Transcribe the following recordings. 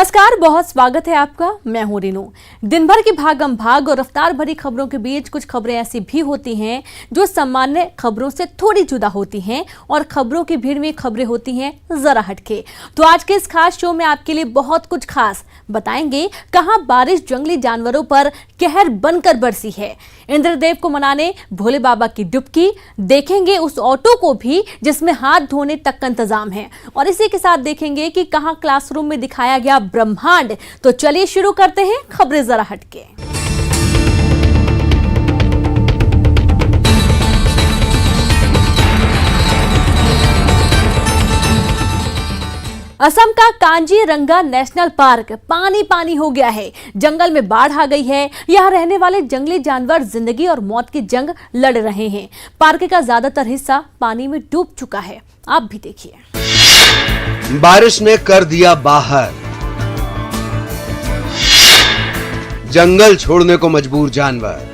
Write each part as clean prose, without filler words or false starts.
नमस्कार, बहुत स्वागत है आपका। मैं हूं रीनू। दिन भर की भागम भाग और रफ्तार भरी खबरों के बीच कुछ खबरें ऐसी भी होती हैं जो सामान्य खबरों से थोड़ी जुदा होती हैं और खबरों की भीड़ में खबरें होती हैं जरा हटके। तो आज के इस खास शो में आपके लिए बहुत कुछ खास बताएंगे। कहां बारिश जंगली जानवरों पर कहर बनकर बरसी है, इंद्रदेव को मनाने भोले बाबा की डुबकी, देखेंगे उस ऑटो को भी जिसमें हाथ धोने तक का इंतजाम है, और इसी के साथ देखेंगे कि कहां क्लासरूम में दिखाया गया ब्रह्मांड। तो चलिए शुरू करते हैं खबरें जरा हटके। असम का कांजीरंगा नेशनल पार्क पानी पानी हो गया है। जंगल में बाढ़ आ गई है। यहाँ रहने वाले जंगली जानवर जिंदगी और मौत की जंग लड़ रहे हैं। पार्क का ज्यादातर हिस्सा पानी में डूब चुका है। आप भी देखिए। बारिश ने कर दिया बाहर, जंगल छोड़ने को मजबूर जानवर।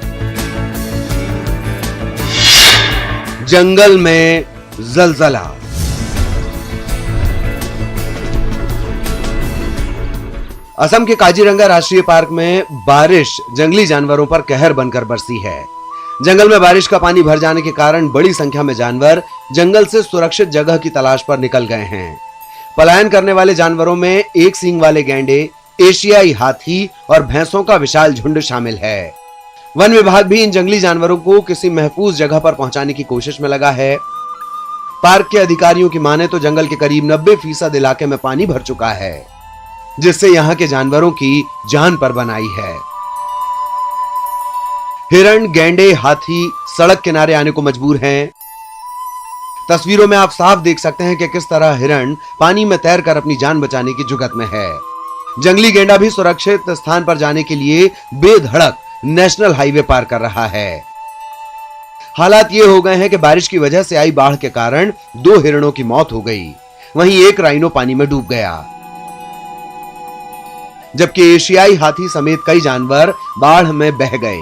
जंगल में जलजला। असम के काजीरंगा राष्ट्रीय पार्क में बारिश जंगली जानवरों पर कहर बनकर बरसी है। जंगल में बारिश का पानी भर जाने के कारण बड़ी संख्या में जानवर जंगल से सुरक्षित जगह की तलाश पर निकल गए हैं। पलायन करने वाले जानवरों में एक सींग वाले गैंडे, एशियाई हाथी और भैंसों का विशाल झुंड शामिल है। वन विभाग भी इन जंगली जानवरों को किसी महफूज जगह पर पहुंचाने की कोशिश में लगा है। पार्क के अधिकारियों की माने तो जंगल के करीब 90% इलाके में पानी भर चुका है, जिससे यहां के जानवरों की जान पर बन आई है। हिरण, गैंडे, हाथी सड़क किनारे आने को मजबूर हैं। तस्वीरों में आप साफ देख सकते हैं कि किस तरह हिरण पानी में तैरकर अपनी जान बचाने की जुगत में है। जंगली गेंडा भी सुरक्षित स्थान पर जाने के लिए बेधड़क नेशनल हाईवे पार कर रहा है। हालात ये हो गए हैं कि बारिश की वजह से आई बाढ़ के कारण 2 हिरणों की मौत हो गई, वहीं एक राइनो पानी में डूब गया, जबकि एशियाई हाथी समेत कई जानवर बाढ़ में बह गए।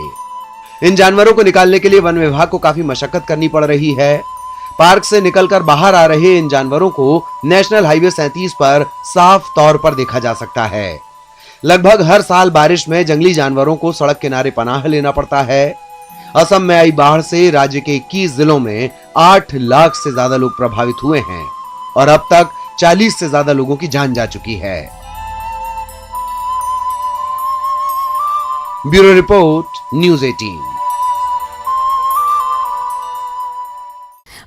इन जानवरों को निकालने के लिए वन विभाग को काफी मशक्कत करनी पड़ रही है। पार्क से निकलकर बाहर आ रहे इन जानवरों को नेशनल हाईवे 37 पर साफ तौर पर देखा जा सकता है। लगभग हर साल बारिश में जंगली जानवरों को सड़क किनारे पनाह लेना पड़ता है। असम में आई बाढ़ से राज्य के 21 जिलों में 8 लाख से ज्यादा लोग प्रभावित हुए हैं और अब तक 40 से ज्यादा लोगों की जान जा चुकी है। Bureau report, news 18।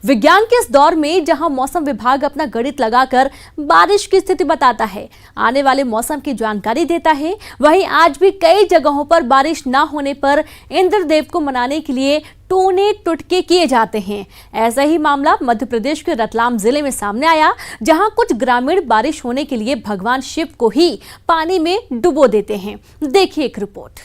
विज्ञान के इस दौर में जहां मौसम विभाग अपना गणित लगाकर बारिश की स्थिति बताता है, आने वाले मौसम की जानकारी देता है, वहीं आज भी कई जगहों पर बारिश ना होने पर इंद्रदेव को मनाने के लिए टोने टुटके किए जाते हैं। ऐसा ही मामला मध्य प्रदेश के रतलाम जिले में सामने आया, जहां कुछ ग्रामीण बारिश होने के लिए भगवान शिव को ही पानी में डुबो देते हैं। देखिए एक रिपोर्ट।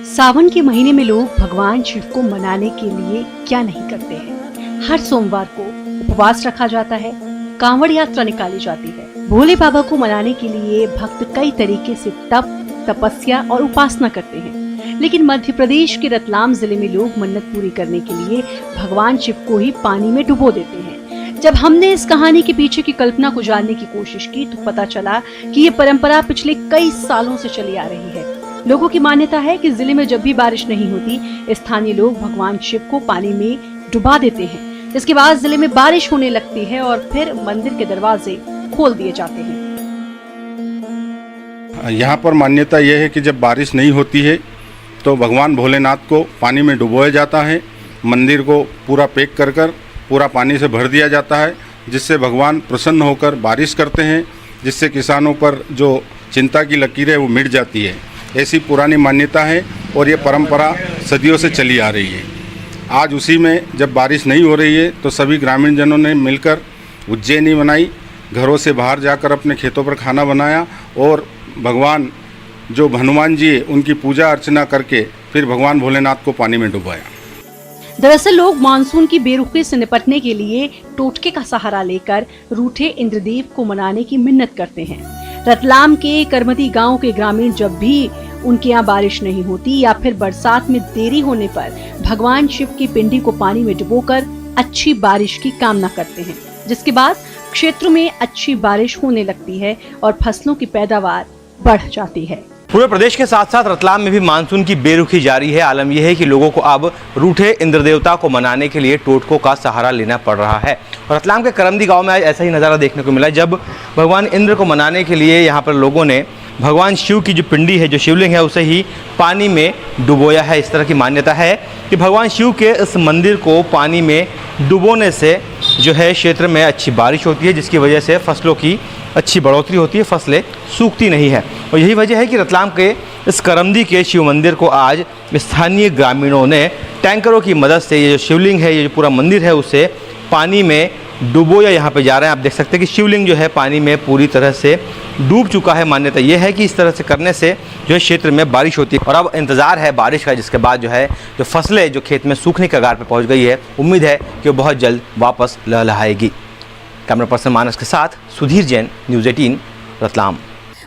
सावन के महीने में लोग भगवान शिव को मनाने के लिए क्या नहीं करते हैं। हर सोमवार को उपवास रखा जाता है, कांवड़ यात्रा निकाली जाती है। भोले बाबा को मनाने के लिए भक्त कई तरीके से तप, तपस्या और उपासना करते हैं। लेकिन मध्य प्रदेश के रतलाम जिले में लोग मन्नत पूरी करने के लिए भगवान शिव को ही पानी में डुबो देते हैं। जब हमने इस कहानी के पीछे की कल्पना को जानने की कोशिश की तो पता चला कि ये परंपरा पिछले कई सालों से चली आ रही है। लोगों की मान्यता है कि जिले में जब भी बारिश नहीं होती, स्थानीय लोग भगवान शिव को पानी में डुबा देते हैं। इसके बाद जिले में बारिश होने लगती है और फिर मंदिर के दरवाजे खोल दिए जाते हैं। यहाँ पर मान्यता यह है कि जब बारिश नहीं होती है तो भगवान भोलेनाथ को पानी में डुबोया जाता है। मंदिर को पूरा पैक कर पूरा पानी से भर दिया जाता है, जिससे भगवान प्रसन्न होकर बारिश करते हैं, जिससे किसानों पर जो चिंता की लकीर है वो मिट जाती है। ऐसी पुरानी मान्यता है और ये परंपरा सदियों से चली आ रही है। आज उसी में जब बारिश नहीं हो रही है तो सभी ग्रामीण जनों ने मिलकर उज्जैनी बनाई, घरों से बाहर जाकर अपने खेतों पर खाना बनाया और भगवान जो हनुमान जी है उनकी पूजा अर्चना करके फिर भगवान भोलेनाथ को पानी में डुबाया। दरअसल लोग मानसून की बेरुखी से निपटने के लिए टोटके का सहारा लेकर रूठे इंद्रदेव को मनाने की मिन्नत करते हैं। रतलाम के करमती गांव के ग्रामीण जब भी उनके यहाँ बारिश नहीं होती या फिर बरसात में देरी होने पर भगवान शिव की पिंडी को पानी में डुबोकर अच्छी बारिश की कामना करते हैं, जिसके बाद क्षेत्र में अच्छी बारिश होने लगती है और फसलों की पैदावार बढ़ जाती है। पूरे प्रदेश के साथ साथ रतलाम में भी मानसून की बेरुखी जारी है। आलम यह है कि लोगों को अब रूठे इंद्र देवता को मनाने के लिए टोटकों का सहारा लेना पड़ रहा है। और रतलाम के करमदी गांव में आज ऐसा ही नज़ारा देखने को मिला, जब भगवान इंद्र को मनाने के लिए यहाँ पर लोगों ने भगवान शिव की जो पिंडी है, जो शिवलिंग है, उसे ही पानी में डुबोया है। इस तरह की मान्यता है कि भगवान शिव के इस मंदिर को पानी में डुबोने से जो है क्षेत्र में अच्छी बारिश होती है, जिसकी वजह से फसलों की अच्छी बढ़ोतरी होती है, फसलें सूखती नहीं है। और यही वजह है कि रतलाम के इस करमदी के शिव मंदिर को आज स्थानीय ग्रामीणों ने टैंकरों की मदद से ये जो शिवलिंग है, ये जो पूरा मंदिर है, उसे पानी में डुबोया यहाँ पे जा रहे हैं। आप देख सकते हैं कि शिवलिंग जो है पानी में पूरी तरह से डूब चुका है। मान्यता ये है कि इस तरह से करने से जो है क्षेत्र में बारिश होती है और अब इंतज़ार है बारिश का, जिसके बाद जो है जो फसलें जो खेत में सूखने के कगार पे पहुँच गई है, उम्मीद है कि वो बहुत जल्द वापस लहलहाएगी। कैमरा पर्सन मानस के साथ सुधीर जैन, न्यूज़ 18 रतलाम।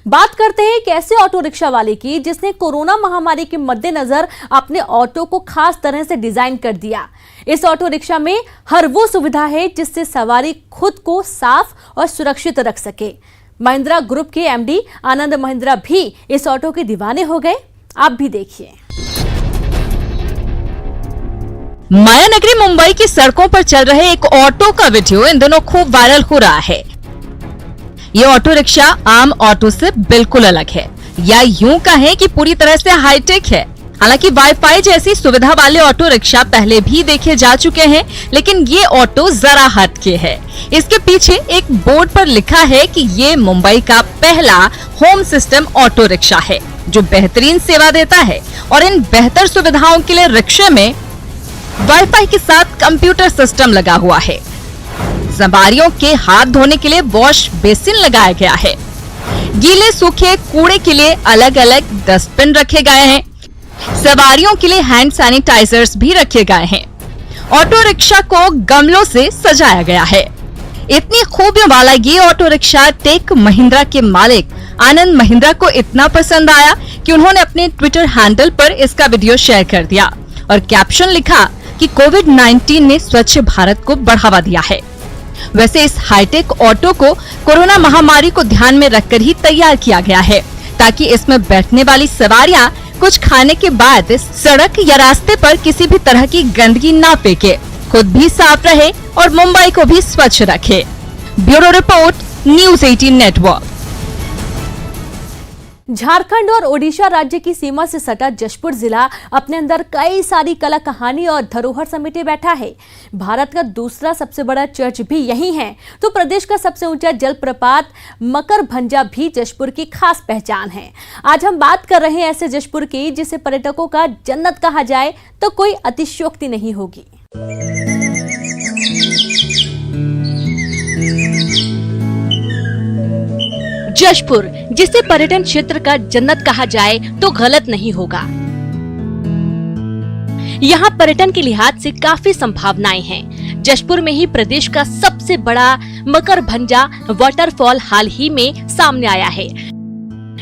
बात करते हैं एक ऐसे ऑटो रिक्शा वाले की जिसने कोरोना महामारी के मद्देनजर अपने ऑटो को खास तरह से डिजाइन कर दिया। इस ऑटो रिक्शा में हर वो सुविधा है जिससे सवारी खुद को साफ और सुरक्षित रख सके। महिंद्रा ग्रुप के एमडी आनंद महिंद्रा भी इस ऑटो के दीवाने हो गए। आप भी देखिए। मायानगरी मुंबई की सड़कों पर चल रहे एक ऑटो का वीडियो इन दिनों खूब वायरल हो रहा है। ये ऑटो रिक्शा आम ऑटो से बिल्कुल अलग है, या यूं कहें कि पूरी तरह से हाईटेक है। हालांकि वाईफाई जैसी सुविधा वाले ऑटो रिक्शा पहले भी देखे जा चुके हैं, लेकिन ये ऑटो जरा हटके है। इसके पीछे एक बोर्ड पर लिखा है कि ये मुंबई का पहला होम सिस्टम ऑटो रिक्शा है जो बेहतरीन सेवा देता है। और इन बेहतर सुविधाओं के लिए रिक्शे में वाईफाई के साथ कंप्यूटर सिस्टम लगा हुआ है। सवारियों के हाथ धोने के लिए वॉश बेसिन लगाया गया है। गीले सूखे कूड़े के लिए अलग अलग डस्टबिन रखे गए हैं। सवारियों के लिए हैंड सैनिटाइजर्स भी रखे गए हैं। ऑटो रिक्शा को गमलों से सजाया गया है। इतनी खूबियों वाला ये ऑटो रिक्शा टेक महिंद्रा के मालिक आनंद महिंद्रा को इतना पसंद आया कि उन्होंने अपने ट्विटर हैंडल पर इसका वीडियो शेयर कर दिया और कैप्शन लिखा कि कोविड-19 ने स्वच्छ भारत को बढ़ावा दिया है। वैसे इस हाईटेक ऑटो को कोरोना महामारी को ध्यान में रखकर ही तैयार किया गया है, ताकि इसमें बैठने वाली सवारियां कुछ खाने के बाद सड़क या रास्ते पर किसी भी तरह की गंदगी ना फेंके, खुद भी साफ रहे और मुंबई को भी स्वच्छ रखे। Bureau report, news 18 network. Jharkhand और ओडिशा राज्य की सीमा से सटा जशपुर जिला अपने अंदर कई सारी कला कहानी और धरोहर समेटे बैठा है। भारत का दूसरा सबसे बड़ा चर्च भी यही है, तो प्रदेश का सबसे ऊंचा जलप्रपात मकरभंजा भी जशपुर की खास पहचान है। आज हम बात कर रहे हैं ऐसे जशपुर की जिसे पर्यटकों का जन्नत कहा जाए तो कोई अतिशयोक्ति नहीं होगी। जशपुर, जिसे पर्यटन क्षेत्र का जन्नत कहा जाए तो गलत नहीं होगा। यहाँ पर्यटन के लिहाज से काफी संभावनाएं हैं। जशपुर में ही प्रदेश का सबसे बड़ा मकरभंजा वाटरफॉल हाल ही में सामने आया है,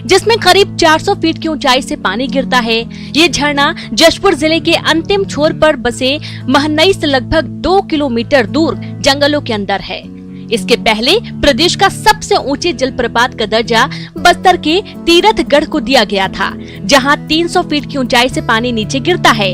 जिसमें करीब 400 फीट की ऊंचाई से पानी गिरता है। ये झरना जशपुर जिले के अंतिम छोर पर बसे महनई से लगभग 2 किलोमीटर दूर जंगलों के अंदर है। इसके पहले प्रदेश का सबसे ऊंचे जलप्रपात का दर्जा बस्तर के तीरथगढ़ को दिया गया था, जहां 300 फीट की ऊंचाई से पानी नीचे गिरता है।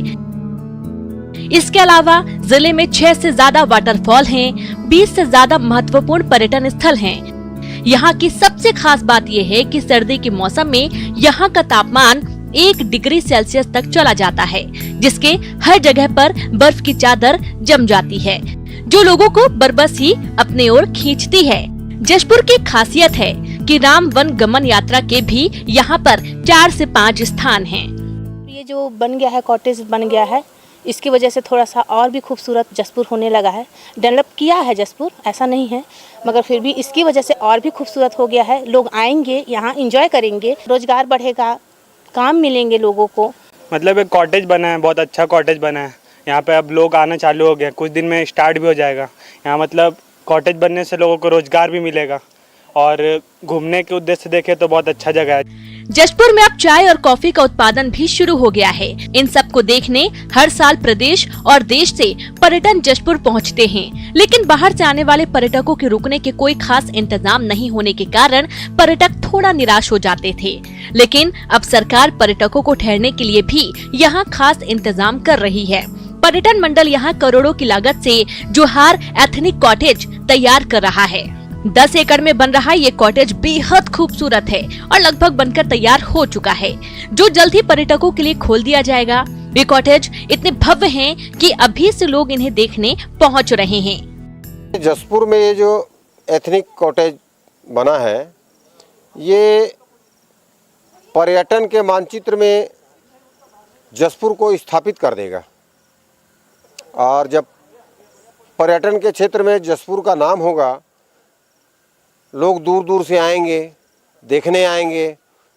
इसके अलावा जिले में 6 से ज्यादा वाटरफॉल हैं, 20 से ज्यादा महत्वपूर्ण पर्यटन स्थल हैं। यहाँ की सबसे खास बात यह है कि सर्दी के मौसम में यहाँ का तापमान 1 डिग्री सेल्सियस तक चला जाता है, जिसके हर जगह पर बर्फ की चादर जम जाती है, जो लोगों को बरबस ही अपने ओर खींचती है। जशपुर की खासियत है कि राम वन गमन यात्रा के भी यहाँ पर 4 से 5 स्थान हैं। ये जो बन गया है, कॉटेज बन गया है, इसकी वजह से थोड़ा सा और भी खूबसूरत जशपुर होने लगा है। डेवलप किया है जशपुर, ऐसा नहीं है, मगर फिर भी इसकी वजह से और भी खूबसूरत हो गया है। लोग आएंगे, यहाँ एंजॉय करेंगे, रोजगार बढ़ेगा, काम मिलेंगे लोगों को। मतलब एक कॉटेज बना है, बहुत अच्छा कॉटेज बना है। यहाँ पे अब लोग आना चालू हो गए, कुछ दिन में स्टार्ट भी हो जाएगा। यहाँ मतलब कॉटेज बनने से लोगों को रोजगार भी मिलेगा और घूमने के उद्देश्य से देखें तो बहुत अच्छा जगह है। जशपुर में अब चाय और कॉफी का उत्पादन भी शुरू हो गया है। इन सब को देखने हर साल प्रदेश और देश से पर्यटन जशपुर पहुंचते हैं, लेकिन बाहर से आने वाले पर्यटकों के रुकने के कोई खास इंतजाम नहीं होने के कारण पर्यटक थोड़ा निराश हो जाते थे। लेकिन अब सरकार पर्यटकों को ठहरने के लिए भी यहाँ खास इंतजाम कर रही है। पर्यटन मंडल यहाँ करोड़ों की लागत से जोहार एथनिक कॉटेज तैयार कर रहा है। 10 एकड़ में बन रहा ये कॉटेज बेहद खूबसूरत है और लगभग बनकर तैयार हो चुका है, जो जल्द ही पर्यटकों के लिए खोल दिया जाएगा। ये कॉटेज इतने भव्य हैं कि अभी से लोग इन्हें देखने पहुंच रहे हैं। जशपुर में ये जो एथनिक कॉटेज बना है, ये पर्यटन के मानचित्र में जशपुर को स्थापित कर देगा। और जब पर्यटन के क्षेत्र में जशपुर का नाम होगा, लोग दूर दूर से आएंगे, देखने आएंगे,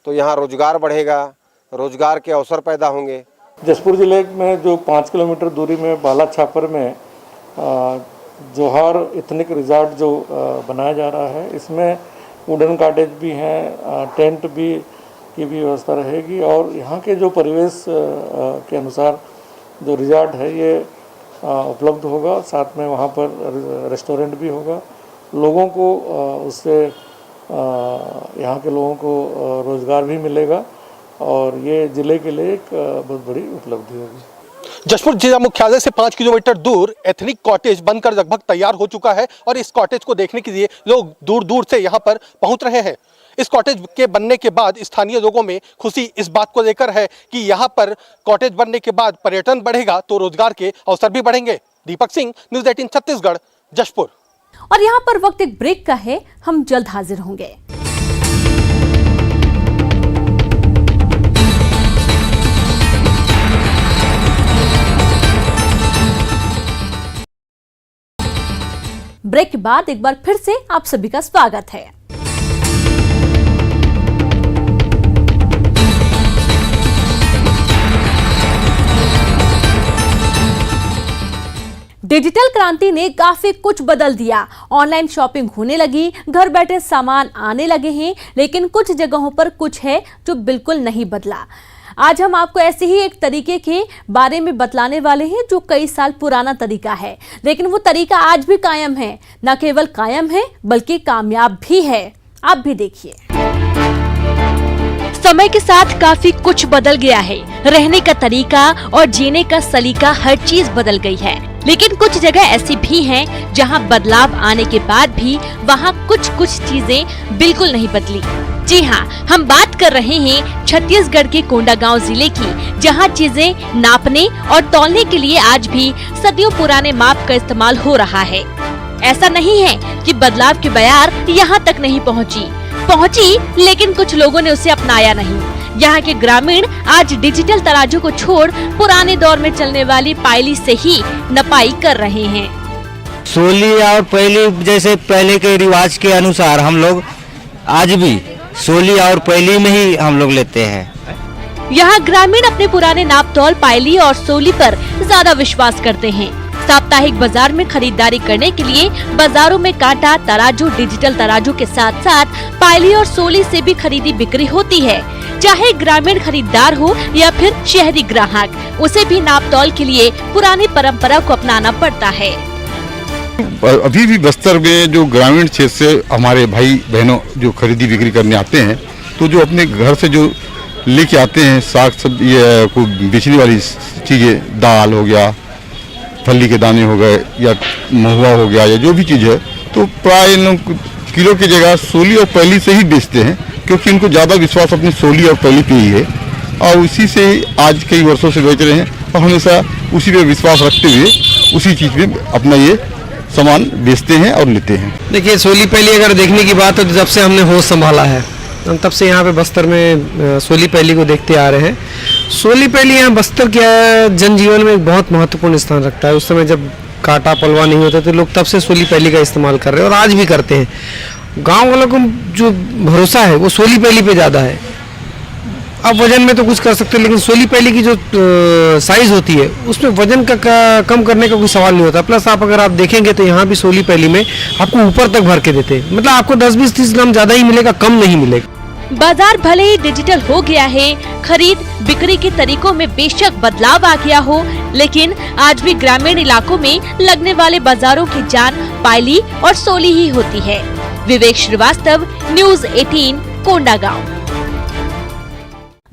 तो यहाँ रोजगार बढ़ेगा, रोजगार के अवसर पैदा होंगे। जशपुर जिले में जो 5 किलोमीटर दूरी में बाला छापर में जोहार एथनिक रिजॉर्ट जो बनाया जा रहा है, इसमें वुडन कॉटेज भी हैं, टेंट भी की भी व्यवस्था रहेगी। और यहाँ के जो परिवेश के अनुसार जो रिजॉर्ट है ये उपलब्ध होगा। साथ में वहाँ पर रेस्टोरेंट भी होगा। लोगों को उससे यहाँ के लोगों को रोज़गार भी मिलेगा और ये ज़िले के लिए एक बहुत बड़ी उपलब्धि होगी। जशपुर जिला मुख्यालय से 5 किलोमीटर दूर एथनिक कॉटेज बनकर लगभग तैयार हो चुका है और इस कॉटेज को देखने के लिए लोग दूर दूर से यहाँ पर पहुँच रहे हैं। इस कॉटेज के बनने के बाद स्थानीय लोगों में खुशी इस बात को लेकर है कि यहाँ पर कॉटेज बनने के बाद पर्यटन बढ़ेगा तो रोजगार के अवसर भी बढ़ेंगे। दीपक सिंह, न्यूज़ 18 छत्तीसगढ़, जशपुर। और यहाँ पर वक्त एक ब्रेक का है, हम जल्द हाजिर होंगे। ब्रेक के बाद एक बार फिर से आप सभी का स्वागत है। डिजिटल क्रांति ने काफी कुछ बदल दिया। ऑनलाइन शॉपिंग होने लगी, घर बैठे सामान आने लगे हैं, लेकिन कुछ जगहों पर कुछ है जो बिल्कुल नहीं बदला। आज हम आपको ऐसे ही एक तरीके के बारे में बतलाने वाले हैं जो कई साल पुराना तरीका है, लेकिन वो तरीका आज भी कायम है। न केवल कायम है बल्कि कामयाब भी है। आप भी देखिए। समय के साथ काफी कुछ बदल गया है। रहने का तरीका और जीने का सलीका, हर चीज बदल गई है। लेकिन कुछ जगह ऐसी भी हैं जहां बदलाव आने के बाद भी वहां कुछ चीजें बिल्कुल नहीं बदली। जी हां, हम बात कर रहे हैं छत्तीसगढ़ के कोंडागांव जिले की, जहां चीजें नापने और तौलने के लिए आज भी सदियों पुराने माप का इस्तेमाल हो रहा है। ऐसा नहीं है कि बदलाव की बयार यहाँ तक नहीं पहुँची, लेकिन कुछ लोगों ने उसे अपनाया नहीं। यहाँ के ग्रामीण आज डिजिटल तराजू को छोड़ पुराने दौर में चलने वाली पायली से ही नपाई कर रहे हैं। सोली और पैली जैसे पहले के रिवाज के अनुसार हम लोग आज भी सोली और पैली में ही हम लोग लेते हैं। यहाँ ग्रामीण अपने पुराने नाप तौल पायली और सोली पर ज्यादा विश्वास करते हैं। साप्ताहिक बाजार में खरीदारी करने के लिए बाजारों में कांटा, तराजू, डिजिटल तराजू के साथ साथ पायली और सोली से भी खरीदी बिक्री होती है। चाहे ग्रामीण खरीदार हो या फिर शहरी ग्राहक, उसे भी नाप तौल के लिए पुरानी परंपरा को अपनाना पड़ता है। अभी भी बस्तर में जो ग्रामीण क्षेत्र से हमारे भाई बहनों जो खरीदी बिक्री करने आते हैं, तो जो अपने घर से जो लेके आते हैं साग सब्जी को बेचने वाली चीजें, दाल हो गया, फली के दाने हो गए या महुआ हो गया या जो भी चीज़ है, तो प्राय लोग किलो की जगह सोली और पैली से ही बेचते हैं, क्योंकि इनको ज़्यादा विश्वास अपनी सोली और पैली पे ही है और उसी से आज कई वर्षों से बेच रहे हैं और हमेशा उसी पे विश्वास रखते हुए उसी चीज़ में अपना ये सामान बेचते हैं और लेते हैं। देखिए, सोली पैली अगर देखने की बात हो तो जब से हमने होश संभाला है, हम तब से यहाँ पे बस्तर में सोली पैली को देखते आ रहे हैं। सोली पैली यहाँ बस्तर के जनजीवन में एक बहुत महत्वपूर्ण स्थान रखता है। उस समय जब काटा पलवा नहीं होता तो लोग तब से सोली पैली का इस्तेमाल कर रहे हैं और आज भी करते हैं। गांव वालों को जो भरोसा है वो सोली पैली पे ज़्यादा है। अब वजन में तो कुछ कर सकते हैं, लेकिन सोली पहली की जो साइज होती है उसमें वजन का कम करने का कोई सवाल नहीं होता। प्लस अगर आप देखेंगे तो यहाँ भी सोली पहली में आपको ऊपर तक भर के देते हैं, मतलब आपको 10-20-30 ग्राम ज्यादा ही मिलेगा, कम नहीं मिलेगा। बाजार भले ही डिजिटल हो गया है, खरीद बिक्री के तरीकों में बेशक बदलाव आ गया हो, लेकिन आज भी ग्रामीण इलाकों में लगने वाले बाजारों की जान पायली और सोली ही होती है। विवेक श्रीवास्तव, न्यूज़ 18, कोंडागांव।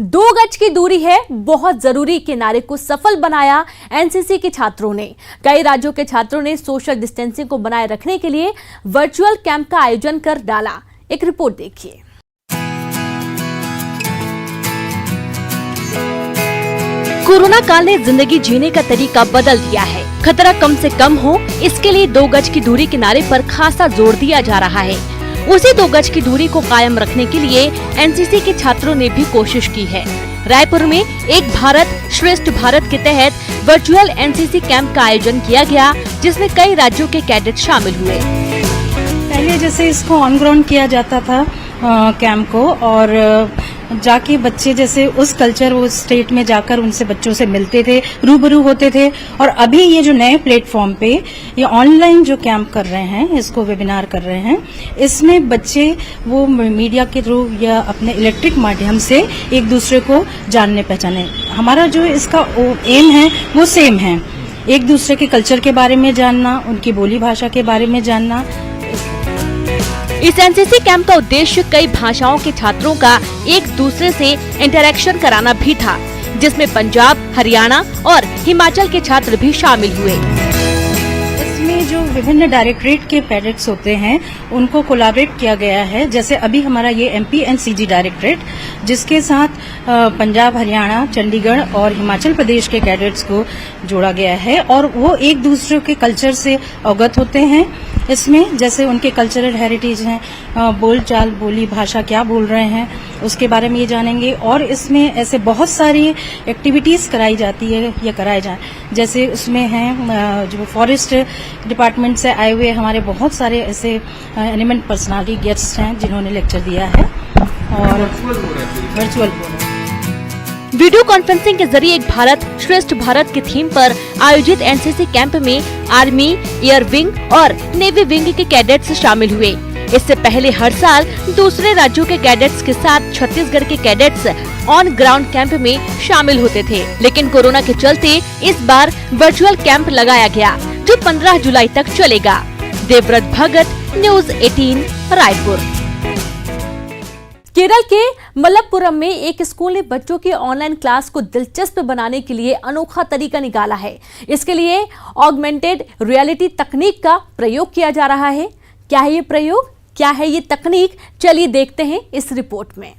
2 गज की दूरी है बहुत जरूरी के नारे को सफल बनाया एनसीसी के छात्रों ने। कई राज्यों के छात्रों ने सोशल डिस्टेंसिंग को बनाए रखने के लिए वर्चुअल कैंप का आयोजन कर डाला। एक रिपोर्ट देखिए। कोरोना काल ने जिंदगी जीने का तरीका बदल दिया है। खतरा कम से कम हो, इसके लिए 2 गज की दूरी के नारे पर खासा जोर दिया जा रहा है। उसी 2 गज की दूरी को कायम रखने के लिए एनसीसी के छात्रों ने भी कोशिश की है। रायपुर में एक भारत श्रेष्ठ भारत के तहत वर्चुअल एनसीसी कैंप का आयोजन किया गया, जिसमें कई राज्यों के कैडेट शामिल हुए। पहले जैसे इसको ऑन ग्राउंड किया जाता था कैंप को, और जाके बच्चे जैसे उस कल्चर उस स्टेट में जाकर उनसे बच्चों से मिलते थे, रूबरू होते थे। और अभी ये जो नए प्लेटफॉर्म पे ये ऑनलाइन जो कैंप कर रहे हैं, इसको वेबिनार कर रहे हैं, इसमें बच्चे वो मीडिया के थ्रू या अपने इलेक्ट्रिक माध्यम से एक दूसरे को जानने पहचाने। हमारा जो इसका एम है वो सेम है, एक दूसरे के कल्चर के बारे में जानना, उनकी बोली भाषा के बारे में जानना। इस एनसीसी कैंप का उद्देश्य कई भाषाओं के छात्रों का एक दूसरे से इंटरैक्शन कराना भी था, जिसमें पंजाब, हरियाणा और हिमाचल के छात्र भी शामिल हुए। इसमें जो विभिन्न डायरेक्टरेट के कैडेट्स होते हैं उनको कोलैबोरेट किया गया है। जैसे अभी हमारा ये एमपी एंड सीजी डायरेक्टरेट, जिसके साथ पंजाब, हरियाणा, चंडीगढ़ और हिमाचल प्रदेश के कैडेट्स को जोड़ा गया है, और वो एक दूसरे के कल्चर से अवगत होते हैं। इसमें जैसे उनके कल्चरल हेरिटेज हैं, बोल चाल, बोली भाषा क्या बोल रहे हैं, उसके बारे में ये जानेंगे। और इसमें ऐसे बहुत सारी एक्टिविटीज कराई जाती है या कराए जाए, जैसे उसमें हैं जो फॉरेस्ट डिपार्टमेंट से आए हुए हमारे बहुत सारे ऐसे एनिमल पर्सनालिटी गेस्ट्स हैं जिन्होंने लेक्चर दिया है। और वर्चुअल वीडियो कॉन्फ्रेंसिंग के जरिए एक भारत श्रेष्ठ भारत की थीम पर आयोजित एनसीसी कैंप में आर्मी, एयर विंग और नेवी विंग के कैडेट्स शामिल हुए। इससे पहले हर साल दूसरे राज्यों के कैडेट्स के साथ छत्तीसगढ़ के कैडेट्स ऑन ग्राउंड कैंप में शामिल होते थे, लेकिन कोरोना के चलते इस बार वर्चुअल कैंप लगाया गया, जो 15 जुलाई तक चलेगा। देवव्रत भगत, न्यूज़ 18, रायपुर। केरल के मलप्पुरम में एक स्कूल ने बच्चों की ऑनलाइन क्लास को दिलचस्प बनाने के लिए अनोखा तरीका निकाला है। इसके लिए ऑगमेंटेड रियलिटी तकनीक का प्रयोग किया जा रहा है। क्या है ये प्रयोग, क्या है ये तकनीक, चलिए देखते हैं इस रिपोर्ट में।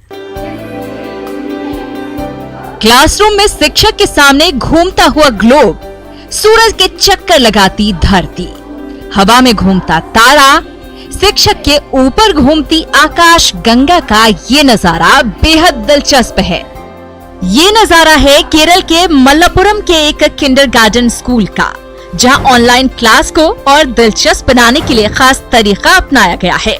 क्लासरूम में शिक्षक के सामने घूमता हुआ ग्लोब, सूरज के चक्कर लगाती धरती, हवा में घूमता तारा, शिक्षक के ऊपर घूमती आकाश गंगा का ये नजारा बेहद दिलचस्प है। ये नजारा है केरल के मलप्पुरम के एक किंडरगार्टन स्कूल का, जहां ऑनलाइन क्लास को और दिलचस्प बनाने के लिए खास तरीका अपनाया गया है।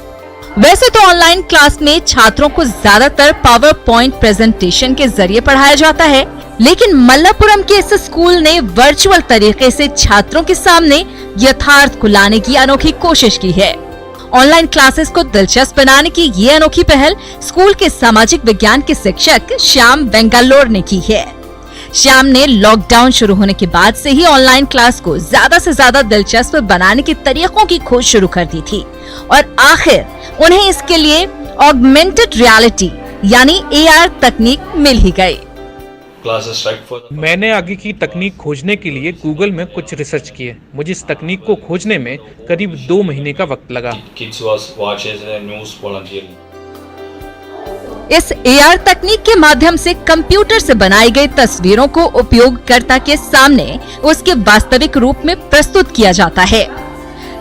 वैसे तो ऑनलाइन क्लास में छात्रों को ज्यादातर पावर पॉइंट प्रेजेंटेशन के जरिए पढ़ाया जाता है, लेकिन मलप्पुरम के इस स्कूल ने वर्चुअल तरीके से छात्रों के सामने यथार्थ को लाने की अनोखी कोशिश की है। ऑनलाइन क्लासेस को दिलचस्प बनाने की ये अनोखी पहल स्कूल के सामाजिक विज्ञान के शिक्षक श्याम बेंगलोर ने की है। श्याम ने लॉकडाउन शुरू होने के बाद से ही ऑनलाइन क्लास को ज्यादा से ज्यादा दिलचस्प बनाने के तरीकों की खोज शुरू कर दी थी, और आखिर उन्हें इसके लिए ऑगमेंटेड रियलिटी यानी AR तकनीक मिल ही गई। मैंने आगे की तकनीक खोजने के लिए गूगल में कुछ रिसर्च किए। मुझे इस तकनीक को खोजने में करीब 2 महीने का वक्त लगा। इस AR तकनीक के माध्यम से कंप्यूटर से बनाई गई तस्वीरों को उपयोगकर्ता के सामने उसके वास्तविक रूप में प्रस्तुत किया जाता है।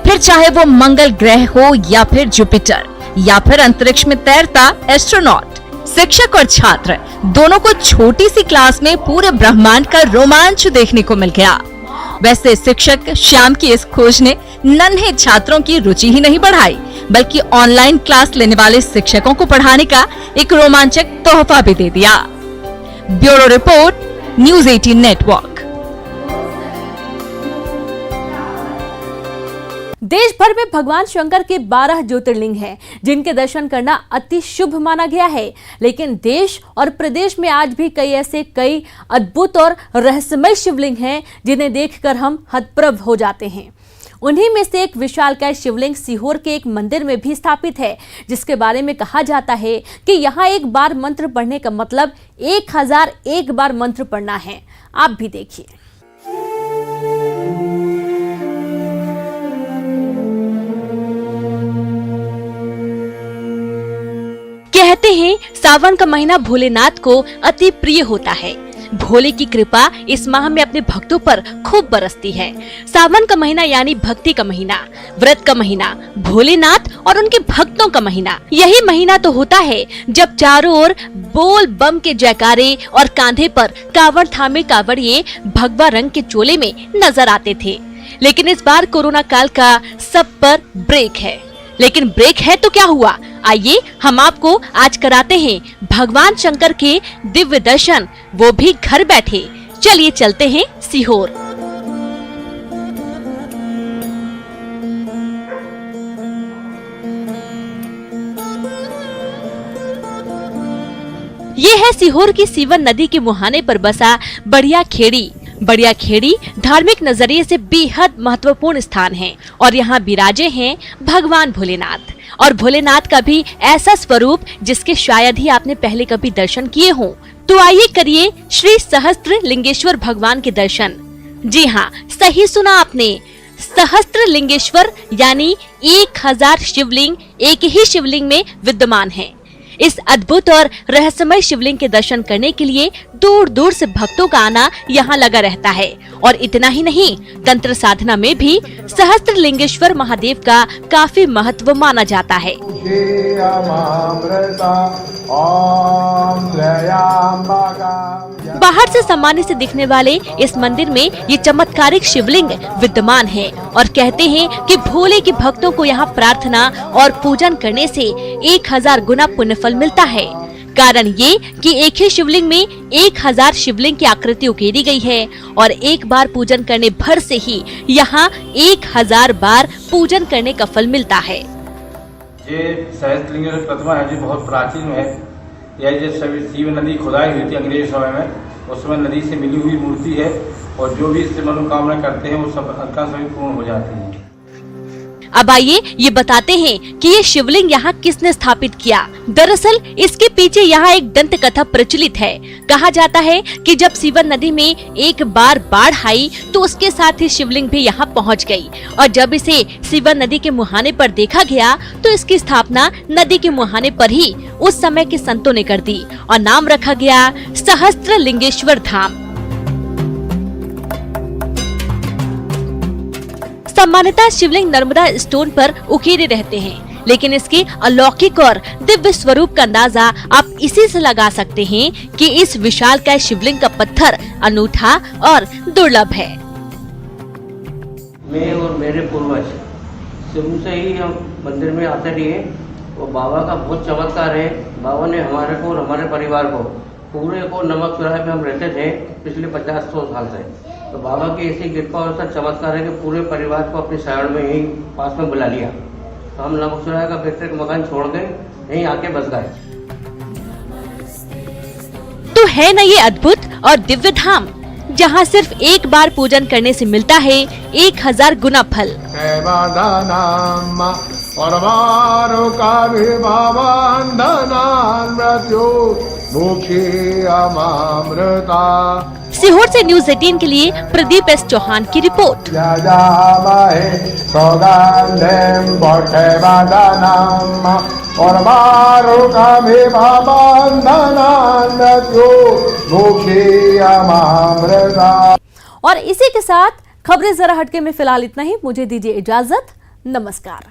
फिर चाहे वो मंगल ग्रह हो या फिर जुपिटर या फिर अंतरिक्ष में तैरता एस्ट्रोनॉट, शिक्षक और छात्र दोनों को छोटी सी क्लास में पूरे ब्रह्मांड का रोमांच देखने को मिल गया। वैसे शिक्षक श्याम की इस खोज ने नन्हे छात्रों की रुचि ही नहीं बढ़ाई, बल्कि ऑनलाइन क्लास लेने वाले शिक्षकों को पढ़ाने का एक रोमांचक तोहफा भी दे दिया। Bureau report, news 18 network. देश भर में भगवान शंकर के 12 ज्योतिर्लिंग हैं, जिनके दर्शन करना अति शुभ माना गया है। लेकिन देश और प्रदेश में आज भी कई अद्भुत और रहस्यमय शिवलिंग हैं, जिन्हें देखकर हम हतप्रभ हो जाते हैं। उन्हीं में से एक विशालकाय शिवलिंग सीहोर के एक मंदिर में भी स्थापित है, जिसके बारे में कहा जाता है कि यहाँ एक बार मंत्र पढ़ने का मतलब 1001 बार मंत्र पढ़ना है। आप भी देखिए। कहते हैं सावन का महीना भोलेनाथ को अति प्रिय होता है। भोले की कृपा इस माह में अपने भक्तों पर खूब बरसती है। सावन का महीना यानी भक्ति का महीना, व्रत का महीना, भोलेनाथ और उनके भक्तों का महीना। यही महीना तो होता है जब चारों ओर बोल बम के जयकारे और कांधे पर कांवड़ थामे कांवड़िए भगवा रंग के चोले में नजर आते थे। लेकिन इस बार कोरोना काल का सब पर ब्रेक है। लेकिन ब्रेक है तो क्या हुआ? आइए हम आपको आज कराते हैं भगवान शंकर के दिव्य दर्शन, वो भी घर बैठे। चलिए चलते हैं सीहोर। ये है सीहोर की सीवन नदी के मुहाने पर बसा बढ़िया खेड़ी। बढ़िया खेड़ी धार्मिक नजरिए से बेहद महत्वपूर्ण स्थान है और यहाँ विराजे हैं भगवान भोलेनाथ। और भोलेनाथ का भी ऐसा स्वरूप जिसके शायद ही आपने पहले कभी दर्शन किए हों। तो आइए करिए श्री सहस्त्र लिंगेश्वर भगवान के दर्शन। जी हाँ, सही सुना आपने, सहस्त्र लिंगेश्वर यानी 1000 शिवलिंग एक ही शिवलिंग में विद्यमान है। इस अद्भुत और रहस्यमय शिवलिंग के दर्शन करने के लिए दूर दूर से भक्तों का आना यहाँ लगा रहता है। और इतना ही नहीं, तंत्र साधना में भी सहस्त्र लिंगेश्वर महादेव का काफी महत्व माना जाता है। बाहर से सामान्य से दिखने वाले इस मंदिर में ये चमत्कारिक शिवलिंग विद्यमान है और कहते हैं कि भोले के भक्तों को यहाँ प्रार्थना और पूजन करने से 1000 गुना पुण्यफल मिलता है। कारण ये कि एक ही शिवलिंग में 1000 शिवलिंग की आकृति उकेरी गई है और एक बार पूजन करने भर से ही यहाँ 1000 बार पूजन करने का फल मिलता है। ये सहस्त्रलिंगेश्वर प्रतिमा है जो बहुत प्राचीन है। यह जो शिव नदी खुदाई हुई थी अंग्रेज समय में, उस समय नदी से मिली हुई मूर्ति है और जो भी इससे मनोकामना करते हैं वो सब का सभी पूर्ण हो जाती है। अब आइए ये बताते हैं कि ये शिवलिंग यहाँ किसने स्थापित किया। दरअसल इसके पीछे यहाँ एक दंत कथा प्रचलित है। कहा जाता है कि जब सीवन नदी में एक बार बाढ़ आई तो उसके साथ ही शिवलिंग भी यहाँ पहुँच गई और जब इसे सीवन नदी के मुहाने पर देखा गया तो इसकी स्थापना नदी के मुहाने पर ही उस समय के संतों ने कर दी और नाम रखा गया सहस्त्र लिंगेश्वर धाम। सामान्यतः शिवलिंग नर्मदा स्टोन पर उकेरे रहते हैं, लेकिन इसके अलौकिक और दिव्य स्वरूप का अंदाजा आप इसी से लगा सकते हैं कि इस विशालकाय शिवलिंग का पत्थर अनूठा और दुर्लभ है। मैं और मेरे पूर्वज शुरू से ही हम मंदिर में आते रहे और बाबा का बहुत चमत्कार है। बाबा ने हमारे को और हमारे परिवार को पूरे को नमक चुराहे पे हम रहते थे पिछले 50-100 साल से। तो बाबा की ऐसी कृपा और ऐसा चमत्कार है कि पूरे परिवार को अपनी शरण में यहीं पास में बुला लिया। तो हम नमक चुराहे का पैतृक मकान छोड़ के यहीं आके बस गए। तो है न ये अद्भुत और दिव्य धाम, जहाँ सिर्फ एक बार पूजन करने से मिलता है 1000 गुना फल। सीहोर से न्यूज 18 के लिए प्रदीप एस चौहान की रिपोर्ट। और इसी के साथ खबरें जरा हटके में फिलहाल इतना ही। मुझे दीजिए इजाजत। नमस्कार।